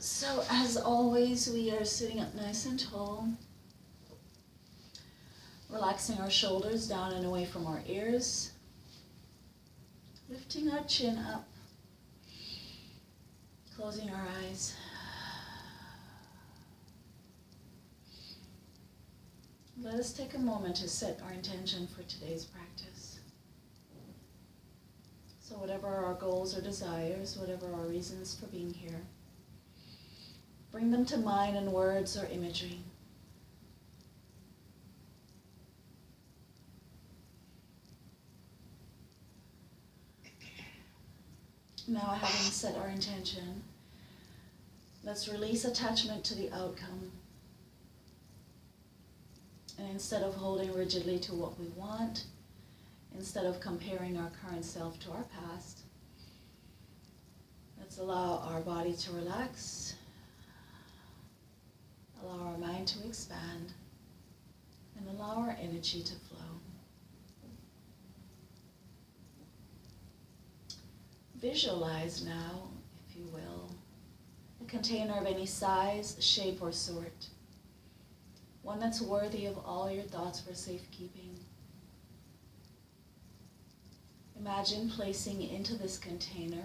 So as always, we are sitting up nice and tall, relaxing our shoulders down and away from our ears, lifting our chin up, closing our eyes. Let us take a moment to set our intention for today's practice. So whatever our goals or desires, whatever our reasons for being here, bring them to mind in words or imagery. Now, having set our intention, let's release attachment to the outcome. And instead of holding rigidly to what we want, instead of comparing our current self to our past, let's allow our body to relax, allow our mind to expand, and allow our energy to flow. Visualize now, if you will, a container of any size, shape, or sort. One that's worthy of all your thoughts for safekeeping. Imagine placing into this container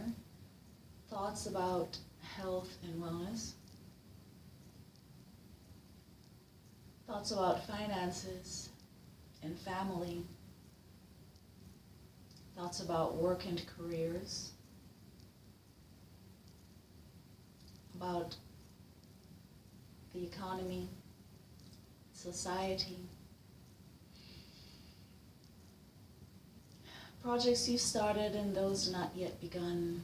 thoughts about health and wellness, thoughts about finances and family, thoughts about work and careers, about the economy, society, projects you've started and those not yet begun.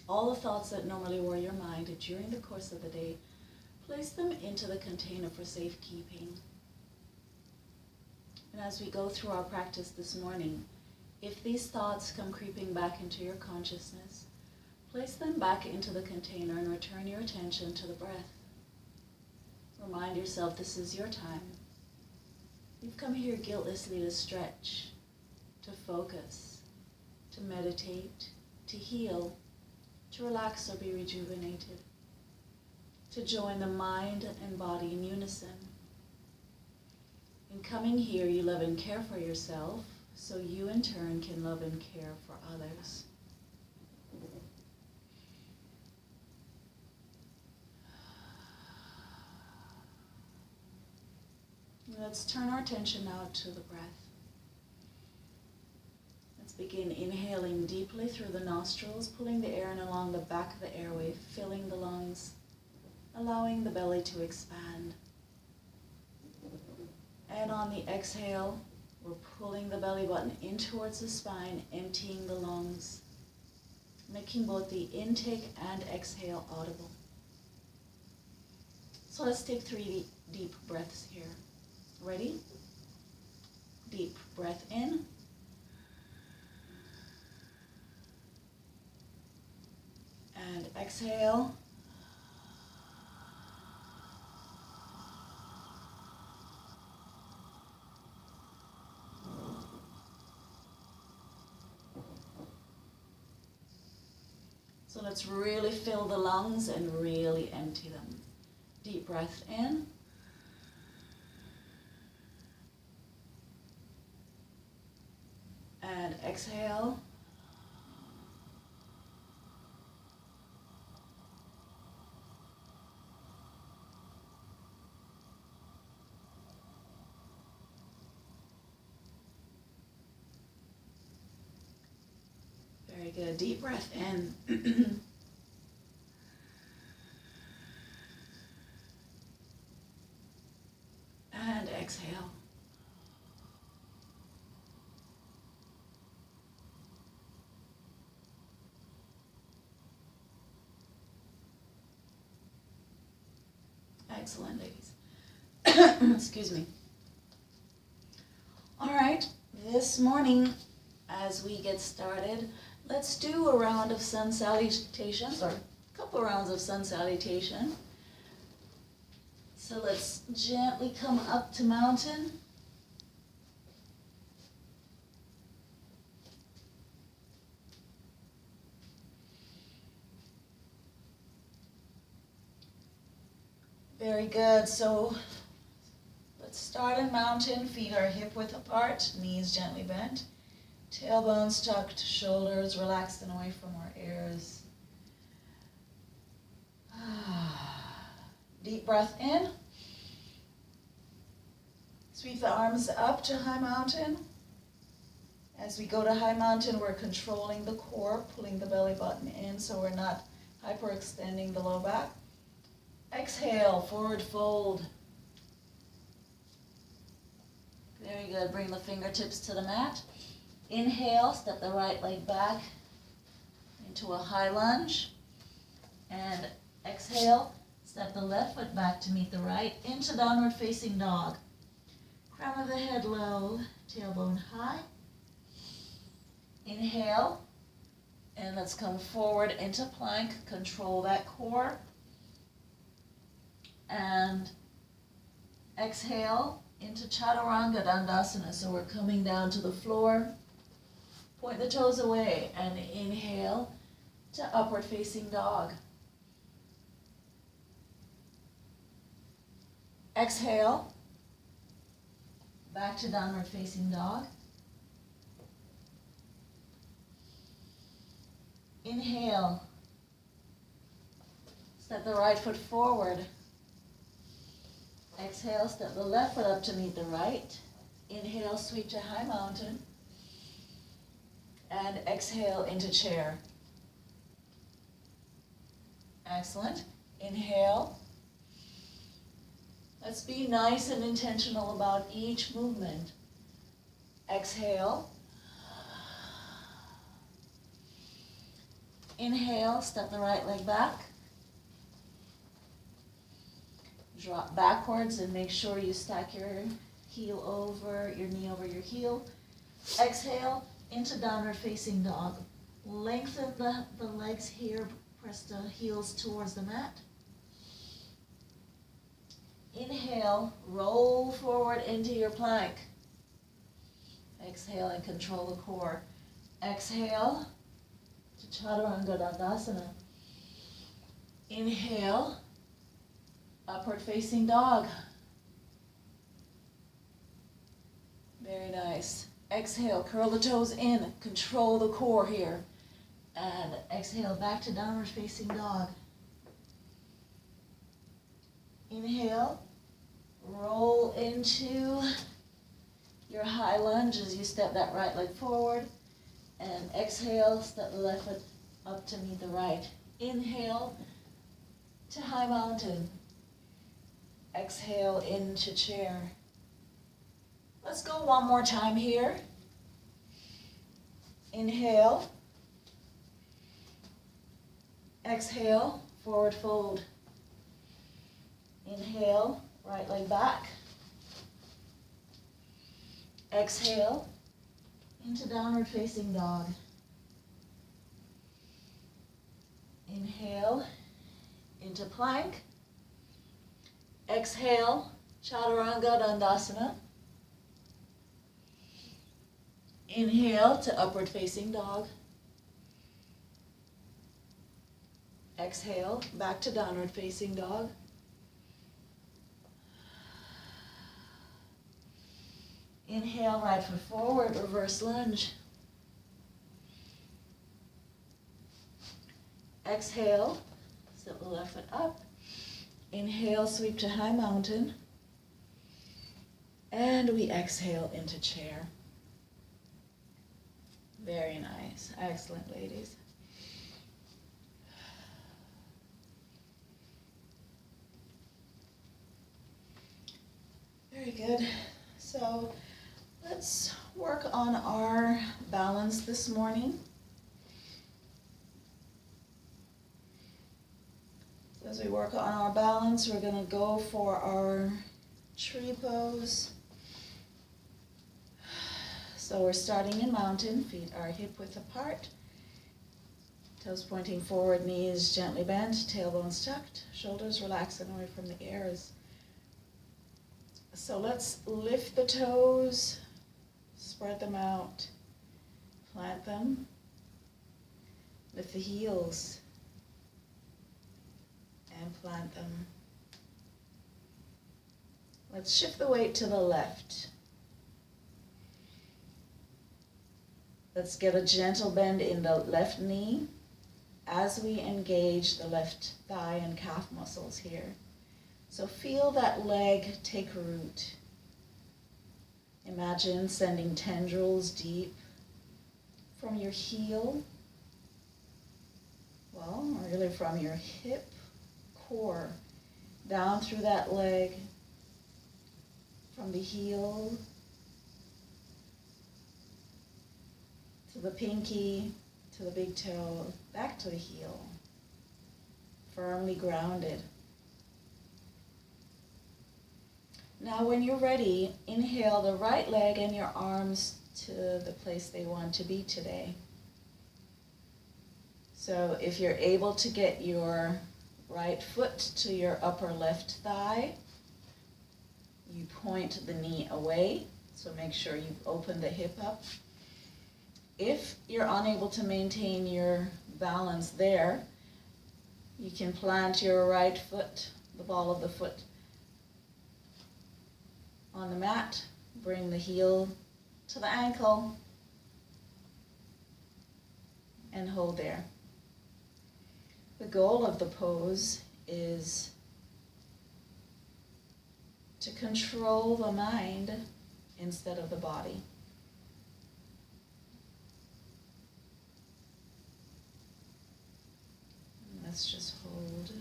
All the thoughts that normally were your mind during the course of the day, place them into the container for safekeeping. And as we go through our practice this morning, if these thoughts come creeping back into your consciousness, place them back into the container and return your attention to the breath. Remind yourself this is your time. You've come here guiltlessly to stretch, to focus, to meditate, to heal, to relax or be rejuvenated, to join the mind and body in unison. In coming here, you love and care for yourself, so you in turn can love and care for others. Let's turn our attention now to the breath. Let's begin inhaling deeply through the nostrils, pulling the air in along the back of the airway, filling the lungs, allowing the belly to expand. And on the exhale, we're pulling the belly button in towards the spine, emptying the lungs, making both the intake and exhale audible. So let's take 3 deep breaths here. Ready? Deep breath in. And exhale. So let's really fill the lungs and really empty them. Deep breath in. And exhale. Very good. Deep breath in. And exhale. Excellent, ladies. Excuse me. All right, this morning, as we get started, let's do a round of sun salutations, or a couple rounds of sun salutation. So let's gently come up to mountain. Very good. So let's start in mountain. Feet are hip width apart, knees gently bent, tailbones tucked, shoulders relaxed and away from our ears. Deep breath in. Sweep the arms up to high mountain. As we go to high mountain, we're controlling the core, pulling the belly button in so we're not hyperextending the low back. Exhale, forward fold. Very good. Bring the fingertips to the mat. Inhale, step the right leg back into a high lunge. And exhale, step the left foot back to meet the right into downward facing dog. Crown of the head low, tailbone high. Inhale, and let's come forward into plank. Control that core. And exhale into Chaturanga Dandasana. So we're coming down to the floor. Point the toes away and inhale to upward facing dog. Exhale, back to downward facing dog. Inhale, step the right foot forward. Exhale, step the left foot up to meet the right. Inhale, sweep to high mountain. And exhale into chair. Excellent. Inhale. Let's be nice and intentional about each movement. Exhale. Inhale, step the right leg back. Drop backwards and make sure you stack your heel over, your knee over your heel. Exhale into downward facing dog. Lengthen the legs here, press the heels towards the mat. Inhale, roll forward into your plank. Exhale and control the core. Exhale to Chaturanga Dandasana. Inhale, upward facing dog. Very nice. Exhale, curl the toes in, control the core here. And exhale, back to downward facing dog. Inhale, roll into your high lunge as you step that right leg forward. And exhale, step the left foot up to meet the right. Inhale to high mountain. Exhale into chair. Let's go one more time here. Inhale. Exhale, forward fold. Inhale, right leg back. Exhale into downward facing dog. Inhale into plank. Exhale, Chaturanga Dandasana. Inhale to upward facing dog. Exhale, back to downward facing dog. Inhale, right foot forward, reverse lunge. Exhale, step the left foot up. Inhale, sweep to high mountain. And we exhale into chair. Very nice. Excellent, ladies. Very good. So let's work on our balance this morning. So as we work on our balance, we're going to go for our tree pose. So we're starting in mountain. Feet are hip width apart. Toes pointing forward, knees gently bent, tailbones tucked, shoulders relaxed and away from the ears. So let's lift the toes, spread them out, plant them, lift the heels, and plant them. Let's shift the weight to the left. Let's get a gentle bend in the left knee as we engage the left thigh and calf muscles here. So feel that leg take root. Imagine sending tendrils deep from your heel, well, really from your hip core, down through that leg, from the heel to the pinky, to the big toe, back to the heel, firmly grounded. Now when you're ready, inhale the right leg and your arms to the place they want to be today. So if you're able to get your right foot to your upper left thigh, you point the knee away, so make sure you've opened the hip up. If you're unable to maintain your balance there, you can plant your right foot, the ball of the foot, on the mat. Bring the heel to the ankle and hold there. The goal of the pose is to control the mind instead of the body. Let's just hold.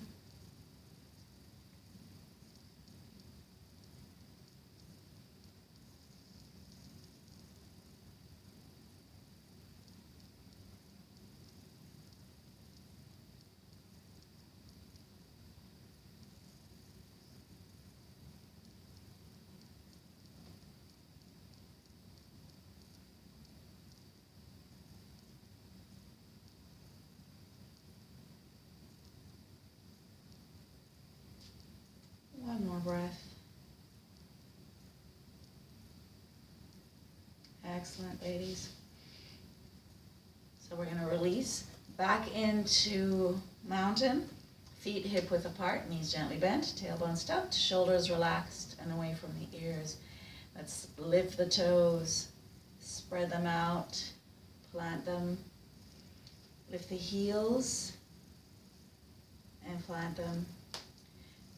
One more breath. Excellent, ladies. So we're going to release back into mountain. Feet hip width apart, knees gently bent, tailbone tucked, shoulders relaxed and away from the ears. Let's lift the toes, spread them out, plant them. Lift the heels and plant them.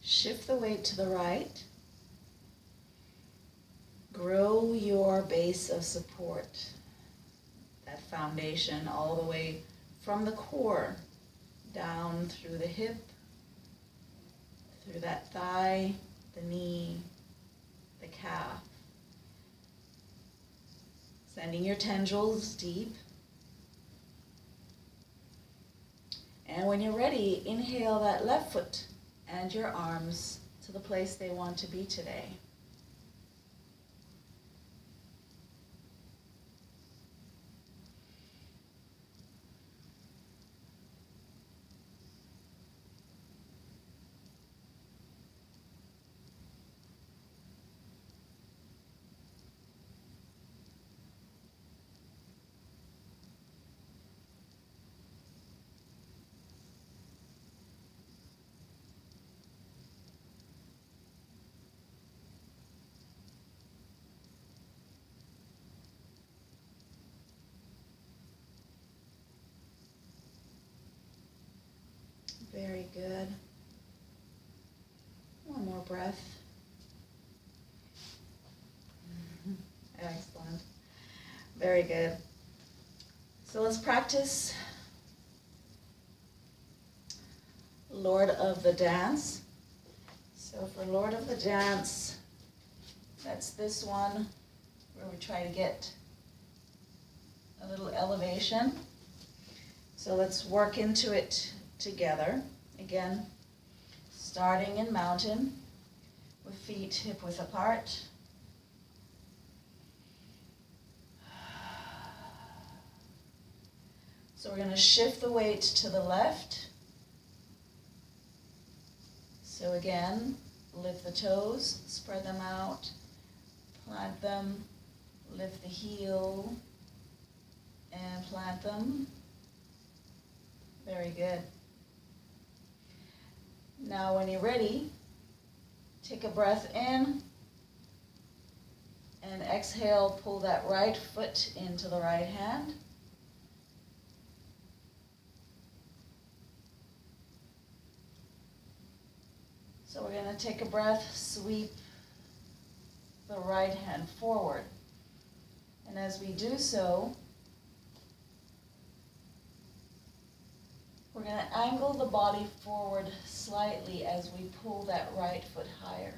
Shift the weight to the right. Grow your base of support, that foundation all the way from the core down through the hip, through that thigh, the knee, the calf. Sending your tendrils deep. And when you're ready, inhale that left foot and your arms to the place they want to be today. Very good. One more breath. Excellent. Very good. So let's practice Lord of the Dance. So for Lord of the Dance, that's this one where we try to get a little elevation. So let's work into it together. Again, starting in mountain with feet hip width apart. So we're going to shift the weight to the left. So again, lift the toes, spread them out, plant them, lift the heel, and plant them. Very good. Now when you're ready, take a breath in And exhale, pull that right foot into the right hand. So we're going to take a breath, sweep the right hand forward. And as we do so, we're going to angle the body forward slightly as we pull that right foot higher.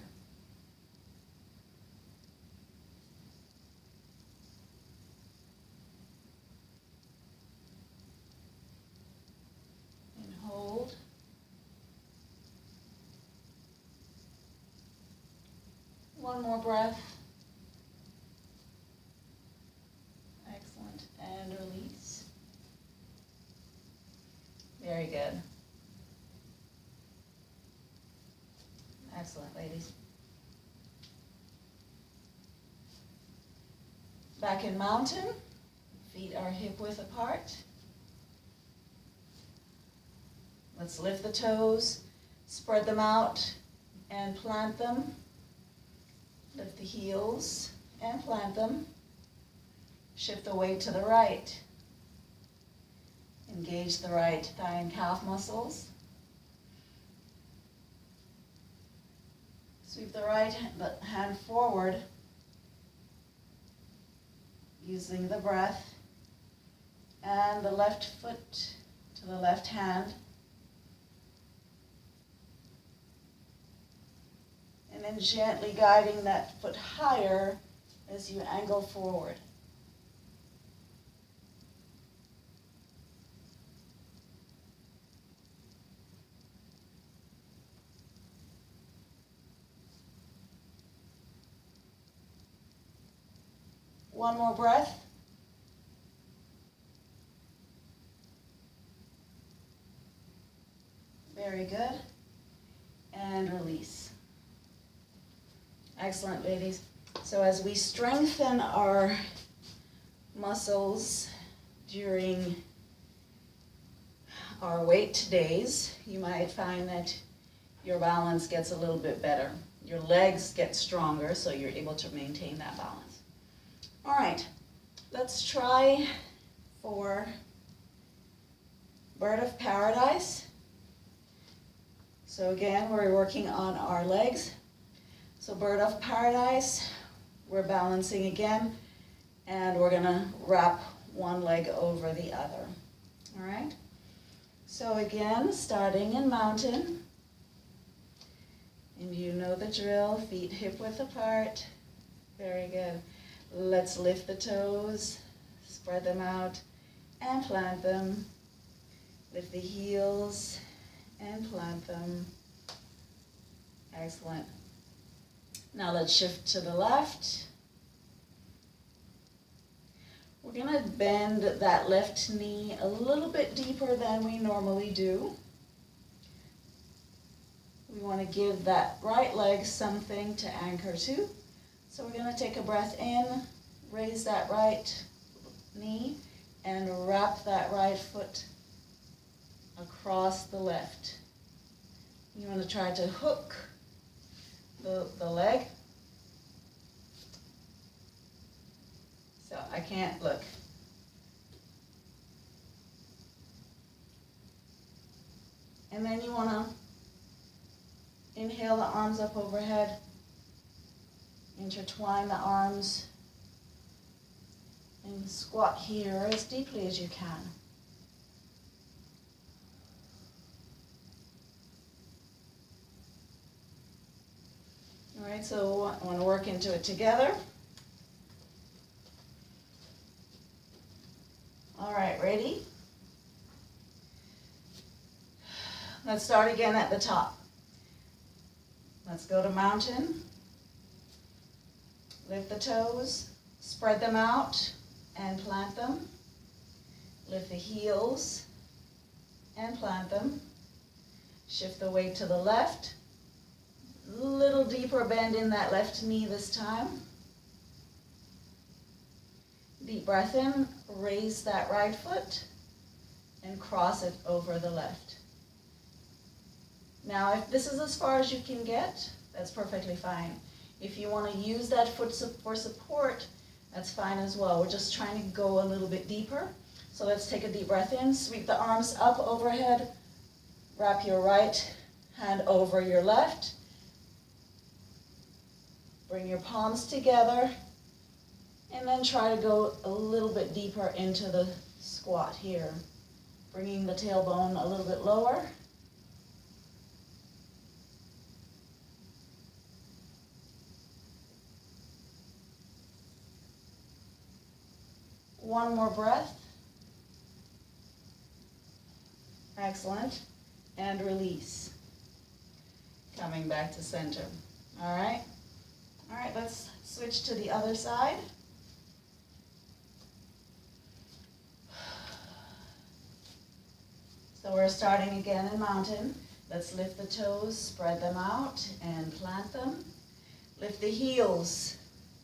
And hold. One more breath. Excellent. And release. Very good. Excellent, ladies. Back in mountain. Feet are hip width apart. Let's lift the toes, spread them out, and plant them. Lift the heels and plant them. Shift the weight to the right. Engage the right thigh and calf muscles. Sweep the right hand forward using the breath, and the left foot to the left hand. And then gently guiding that foot higher as you angle forward. One more breath. Very good. And release. Excellent, ladies. So as we strengthen our muscles during our weight days, you might find that your balance gets a little bit better. Your legs get stronger, so you're able to maintain that balance. All right, let's try for Bird of Paradise. So again, we're working on our legs. So Bird of Paradise, we're balancing again, and we're gonna wrap one leg over the other. All right? So again, starting in mountain, and you know the drill, feet hip width apart. Very good. Let's lift the toes, spread them out, and plant them. Lift the heels, and plant them. Excellent. Now let's shift to the left. We're going to bend that left knee a little bit deeper than we normally do. We want to give that right leg something to anchor to. So we're going to take a breath in, raise that right knee, and wrap that right foot across the left. You want to try to hook the leg. So I can't look. And then you want to inhale the arms up overhead. Intertwine the arms and squat here as deeply as you can. All right, so I want to work into it together. All right, ready? Let's start again at the top. Let's go to mountain. Lift the toes, spread them out, and plant them. Lift the heels, and plant them. Shift the weight to the left. Little deeper bend in that left knee this time. Deep breath in, raise that right foot, and cross it over the left. Now, if this is as far as you can get, that's perfectly fine. If you want to use that foot for support, that's fine as well. We're just trying to go a little bit deeper. So let's take a deep breath in, sweep the arms up overhead, wrap your right hand over your left. Bring your palms together, and then try to go a little bit deeper into the squat here. Bringing the tailbone a little bit lower. One more breath. Excellent. And release. Coming back to center. All right? All right, let's switch to the other side. So we're starting again in mountain. Let's lift the toes, spread them out, and plant them. Lift the heels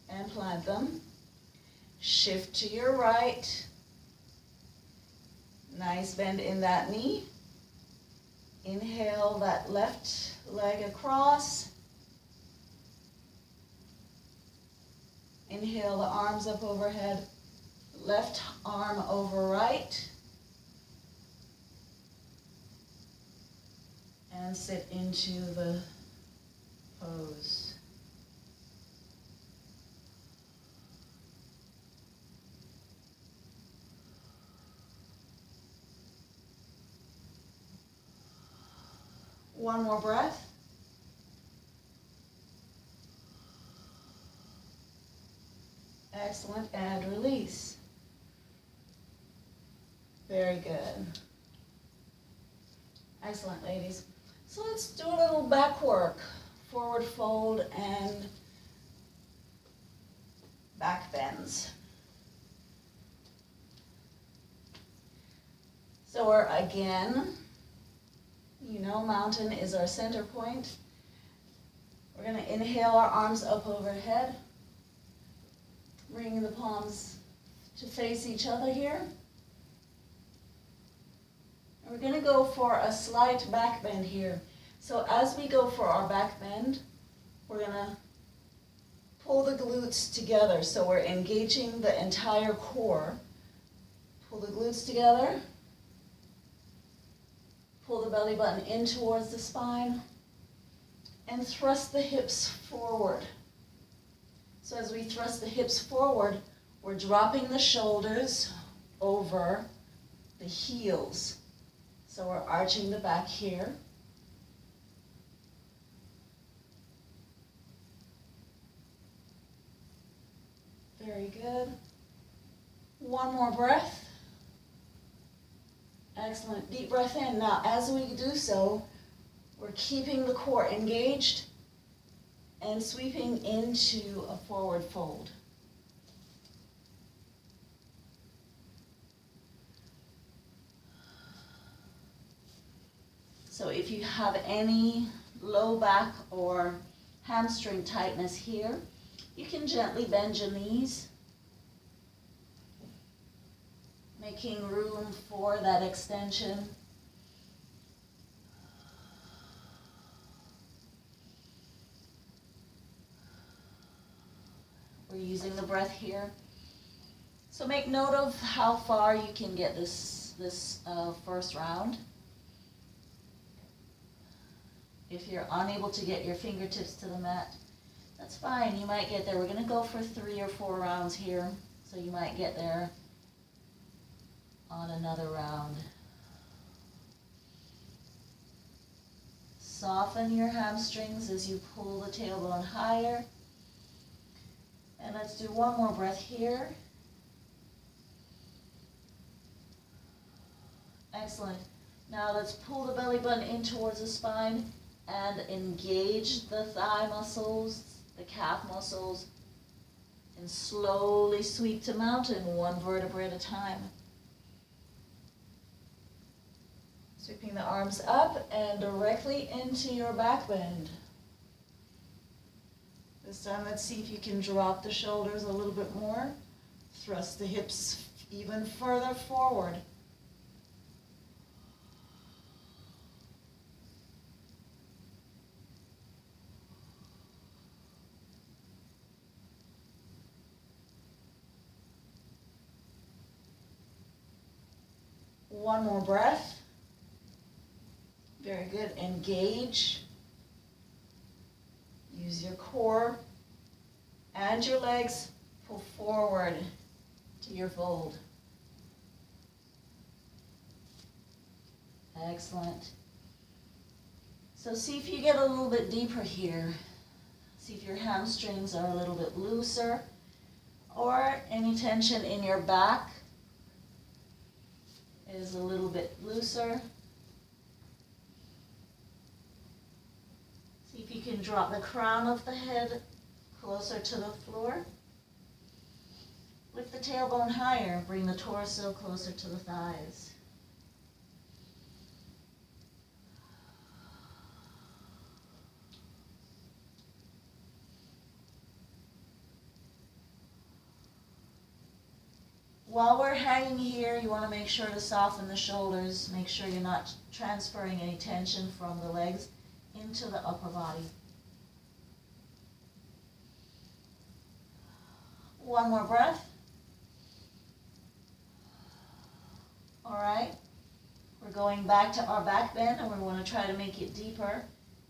and plant them. Shift to your right. Nice bend in that knee. Inhale that left leg across. Inhale the arms up overhead. Left arm over right. And sit into the pose. One more breath. Excellent, and release. Very good. Excellent, ladies. So let's do a little back work. Forward fold and back bends. So we're again, you know, mountain is our center point. We're going to inhale our arms up overhead, bringing the palms to face each other here. And we're going to go for a slight back bend here. So as we go for our back bend, we're going to pull the glutes together. So we're engaging the entire core. Pull the glutes together. Pull the belly button in towards the spine. And thrust the hips forward. So as we thrust the hips forward, we're dropping the shoulders over the heels. So we're arching the back here. Very good. One more breath. Excellent. Deep breath in. Now, as we do so, we're keeping the core engaged and sweeping into a forward fold. So if you have any low back or hamstring tightness here, you can gently bend your knees, making room for that extension. We're using the breath here. So make note of how far you can get this first round. If you're unable to get your fingertips to the mat, that's fine. You might get there. We're going to go for 3 or 4 rounds here. So you might get there on another round. Soften your hamstrings as you pull the tailbone higher. And let's do one more breath here. Excellent. Now let's pull the belly button in towards the spine and engage the thigh muscles, the calf muscles, and slowly sweep to mountain, one vertebra at a time. Sweeping the arms up and directly into your back bend. This time, let's see if you can drop the shoulders a little bit more. Thrust the hips even further forward. One more breath. Very good. Engage. Use your core and your legs. Pull forward to your fold. Excellent. So see if you get a little bit deeper here. See if your hamstrings are a little bit looser or any tension in your back is a little bit looser. See if you can drop the crown of the head closer to the floor. Lift the tailbone higher, bring the torso closer to the thighs. While we're hanging here, you want to make sure to soften the shoulders. Make sure you're not transferring any tension from the legs into the upper body. One more breath. All right. We're going back to our back bend and we want to try to make it deeper.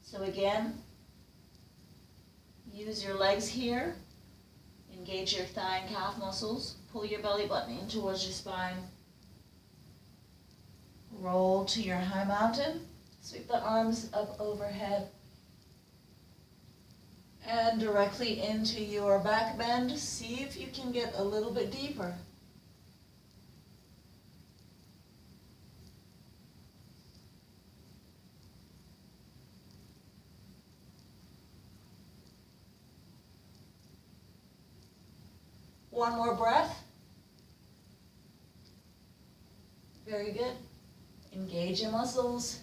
So again, use your legs here. Engage your thigh and calf muscles. Pull your belly button in towards your spine. Roll to your high mountain. Sweep the arms up overhead. And directly into your back bend. See if you can get a little bit deeper. One more breath. Very good. Engage your muscles.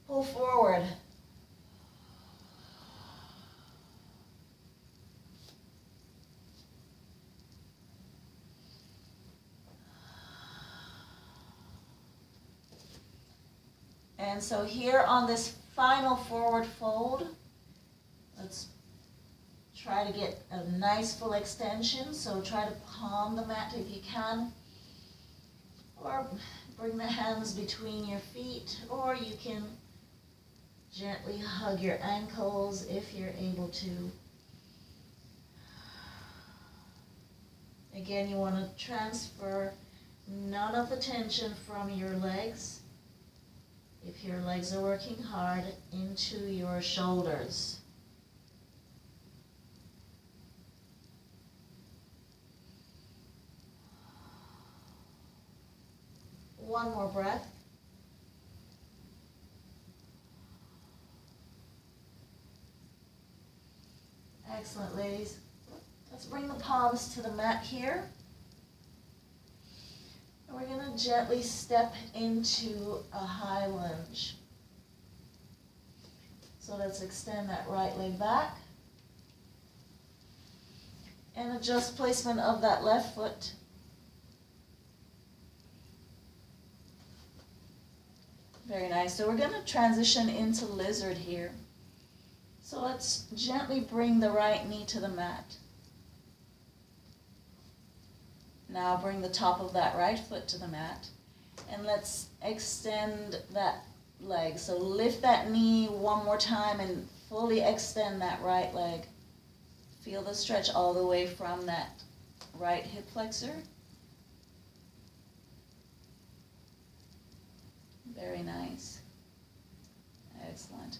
Pull forward. And so here on this final forward fold, let's try to get a nice full extension. So try to palm the mat if you can. Or bring the hands between your feet. Or you can gently hug your ankles if you're able to. Again, you want to transfer none of the tension from your legs, if your legs are working hard, into your shoulders. One more breath. Excellent, ladies. Let's bring the palms to the mat here. And we're going to gently step into a high lunge. So let's extend that right leg back. And adjust placement of that left foot. Very nice. So we're going to transition into lizard here. So let's gently bring the right knee to the mat. Now bring the top of that right foot to the mat. And let's extend that leg. So lift that knee one more time and fully extend that right leg. Feel the stretch all the way from that right hip flexor. Very nice. Excellent.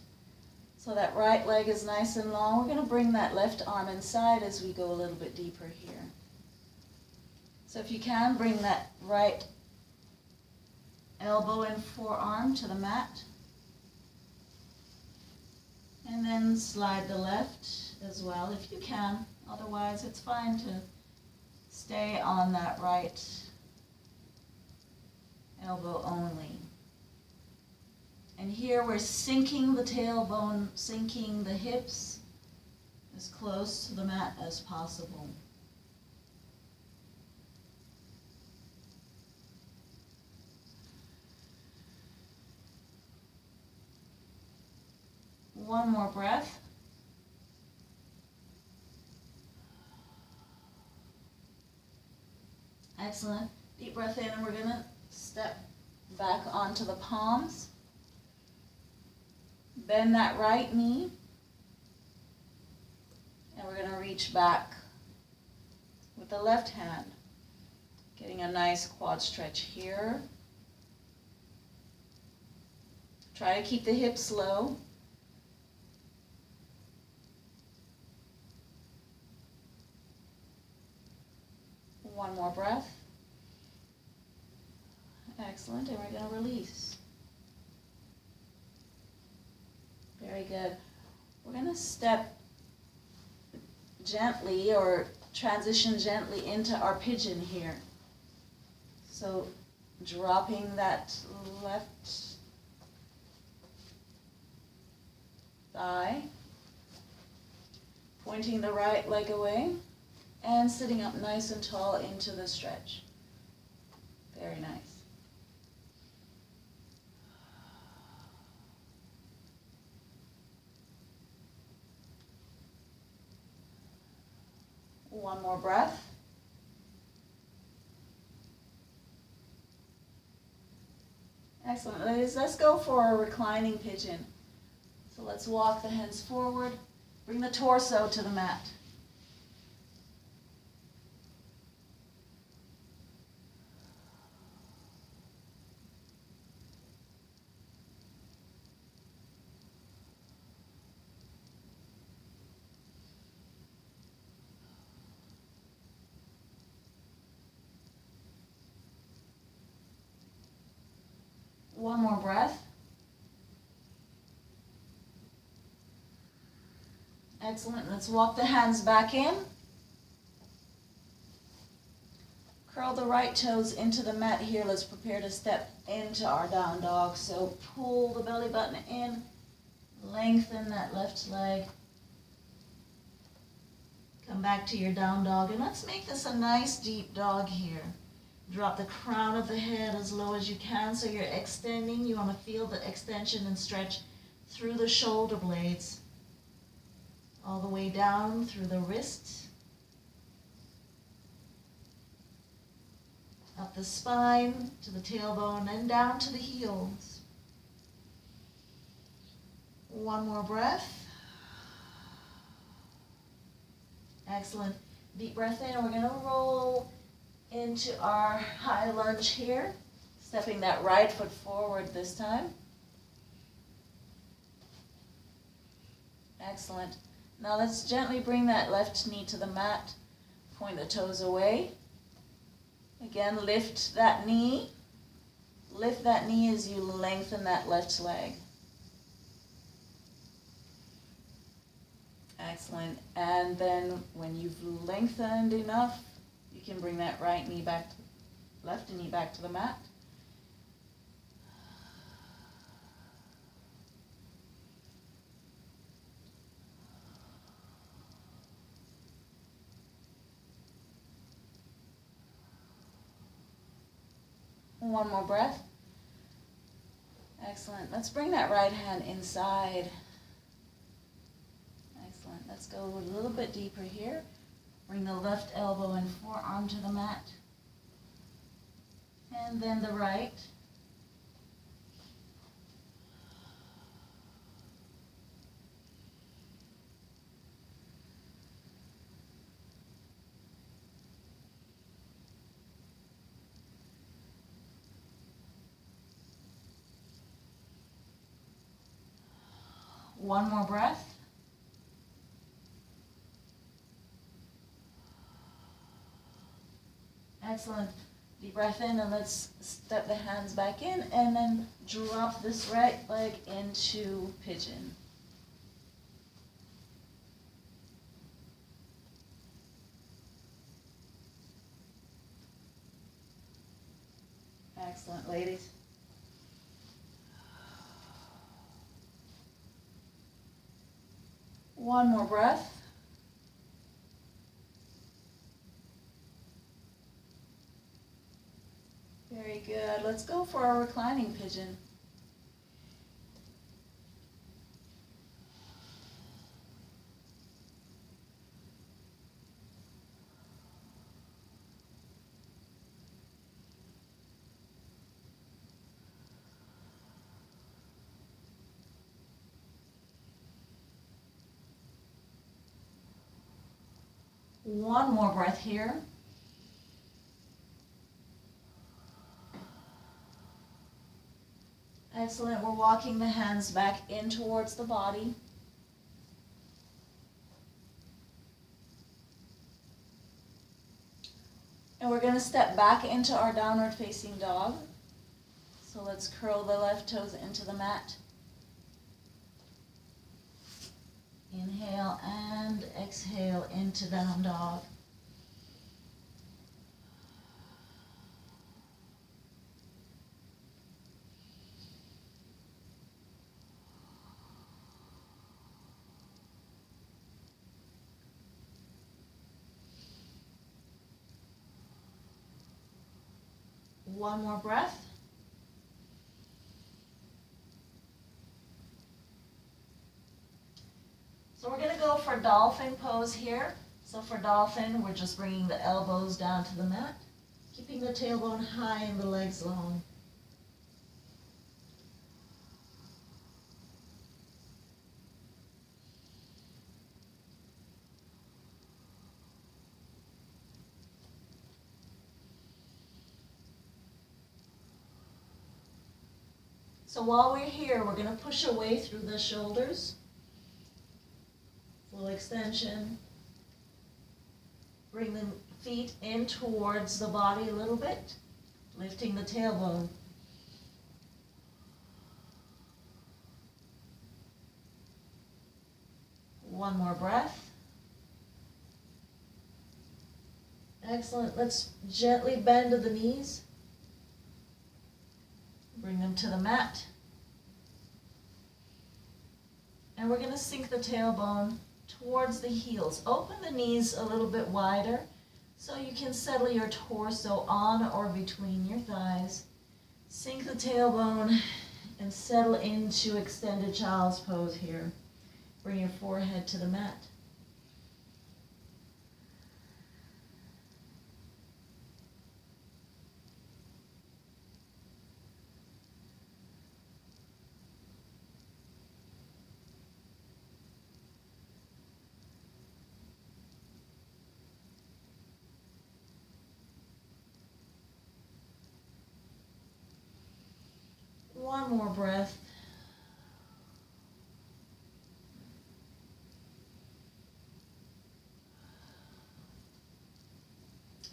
So that right leg is nice and long. We're going to bring that left arm inside as we go a little bit deeper here. So if you can, bring that right elbow and forearm to the mat. And then slide the left as well if you can. Otherwise, it's fine to stay on that right elbow only. And here we're sinking the tailbone, sinking the hips as close to the mat as possible. One more breath. Excellent. Deep breath in, and we're going to Step back onto the palms. Bend that right knee. And we're going to reach back with the left hand. Getting a nice quad stretch here. Try to keep the hips low. One more breath. Excellent, and we're going to release. Very good. We're going to step gently or transition gently into our pigeon here. So dropping that left thigh, pointing the right leg away, and sitting up nice and tall into the stretch. Very nice. One more breath. Excellent. Ladies, let's go for a reclining pigeon. So let's walk the hands forward. Bring the torso to the mat. One more breath. Excellent. Let's walk the hands back in. Curl the right toes into the mat here. Let's prepare to step into our down dog. So pull the belly button in. Lengthen that left leg. Come back to your down dog. And let's make this a nice deep dog here. Drop the crown of the head as low as you can so you're extending. You want to feel the extension and stretch through the shoulder blades. All the way down through the wrist. Up the spine to the tailbone and down to the heels. One more breath. Excellent. Deep breath in. We're going to roll into our high lunge here, stepping that right foot forward this time. Excellent. Now let's gently bring that left knee to the mat, point the toes away. Again, lift that knee. Lift that knee as you lengthen that left leg. Excellent. And then when you've lengthened enough, you can bring that right knee back, left knee back to the mat. One more breath. Excellent. Let's bring that right hand inside. Excellent. Let's go a little bit deeper here. Bring the left elbow and forearm to the mat. And then the right. One more breath. Excellent. Deep breath in, and let's step the hands back in and then drop this right leg into pigeon. Excellent, ladies. One more breath. Very good. Let's go for our reclining pigeon. One more breath here. Excellent. We're walking the hands back in towards the body. And we're going to step back into our downward facing dog. So let's curl the left toes into the mat. Inhale and exhale into down dog. One more breath. So we're going to go for dolphin pose here. So for dolphin, we're just bringing the elbows down to the mat, keeping the tailbone high and the legs long. So while we're here, we're going to push away through the shoulders. Full extension. Bring the feet in towards the body a little bit, lifting the tailbone. One more breath. Excellent. Let's gently bend to the knees. Bring them to the mat. And we're going to sink the tailbone towards the heels. Open the knees a little bit wider so you can settle your torso on or between your thighs. Sink the tailbone and settle into extended child's pose here. Bring your forehead to the mat. One more breath.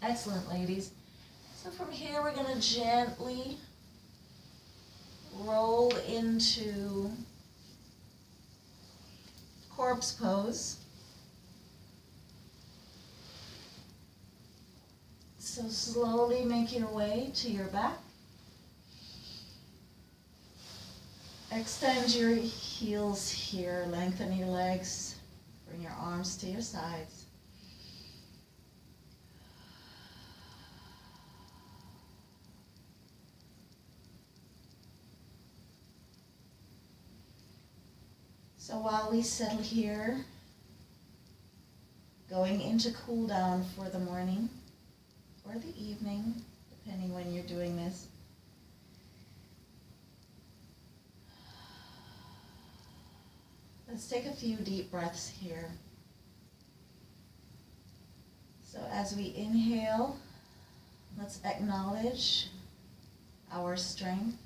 Excellent, ladies. So from here, we're going to gently roll into corpse pose. So slowly make your way to your back. Extend your heels here, lengthen your legs, bring your arms to your sides. So while we settle here, going into cool down for the morning or the evening, depending when you're doing this. Let's take a few deep breaths here. So as we inhale, let's acknowledge our strength.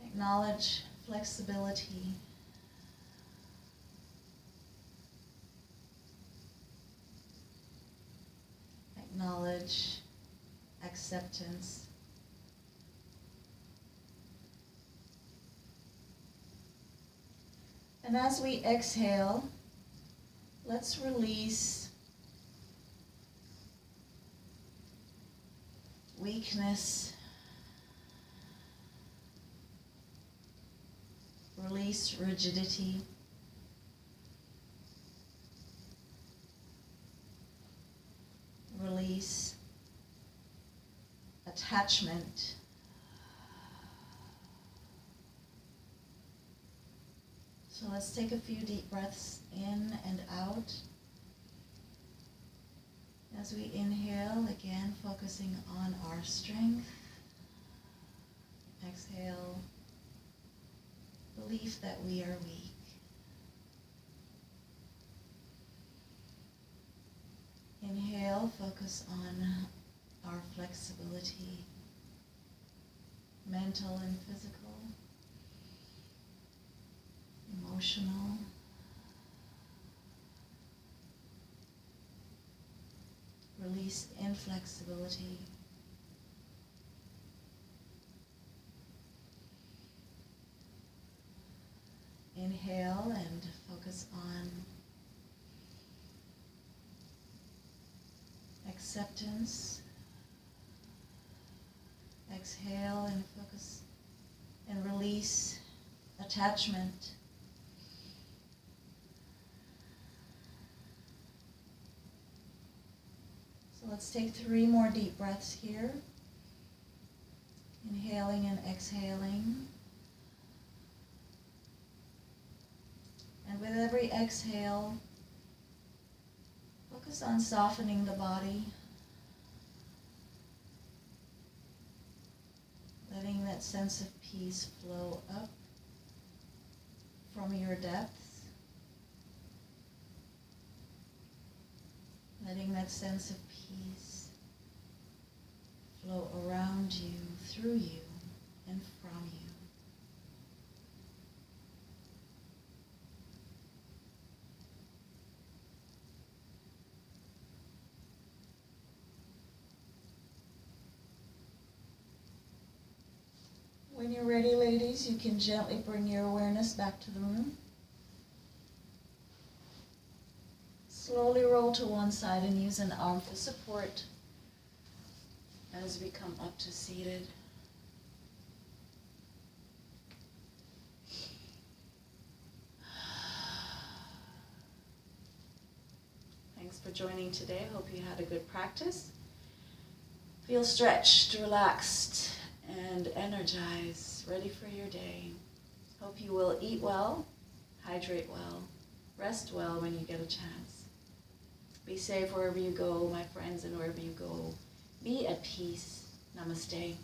Acknowledge flexibility. Acknowledge acceptance. And as we exhale, let's release weakness, release rigidity, release attachment. So let's take a few deep breaths in and out. As we inhale, again focusing on our strength. Exhale, belief that we are weak. Inhale, focus on our flexibility, mental and physical, emotional. Release inflexibility. Inhale and focus on acceptance. Exhale and focus and release attachment. So let's take 3 more deep breaths here. Inhaling and exhaling. And with every exhale, focus on softening the body, letting that sense of peace flow up from your depths, letting that sense of peace flow around you, through you, and from you. When you're ready, ladies, you can gently bring your awareness back to the room. Slowly roll to one side and use an arm for support as we come up to seated. Thanks for joining today. I hope you had a good practice. Feel stretched, relaxed, and energized, ready for your day. Hope you will eat well, hydrate well, rest well when you get a chance. Be safe wherever you go, my friends, and wherever you go. Be at peace. Namaste.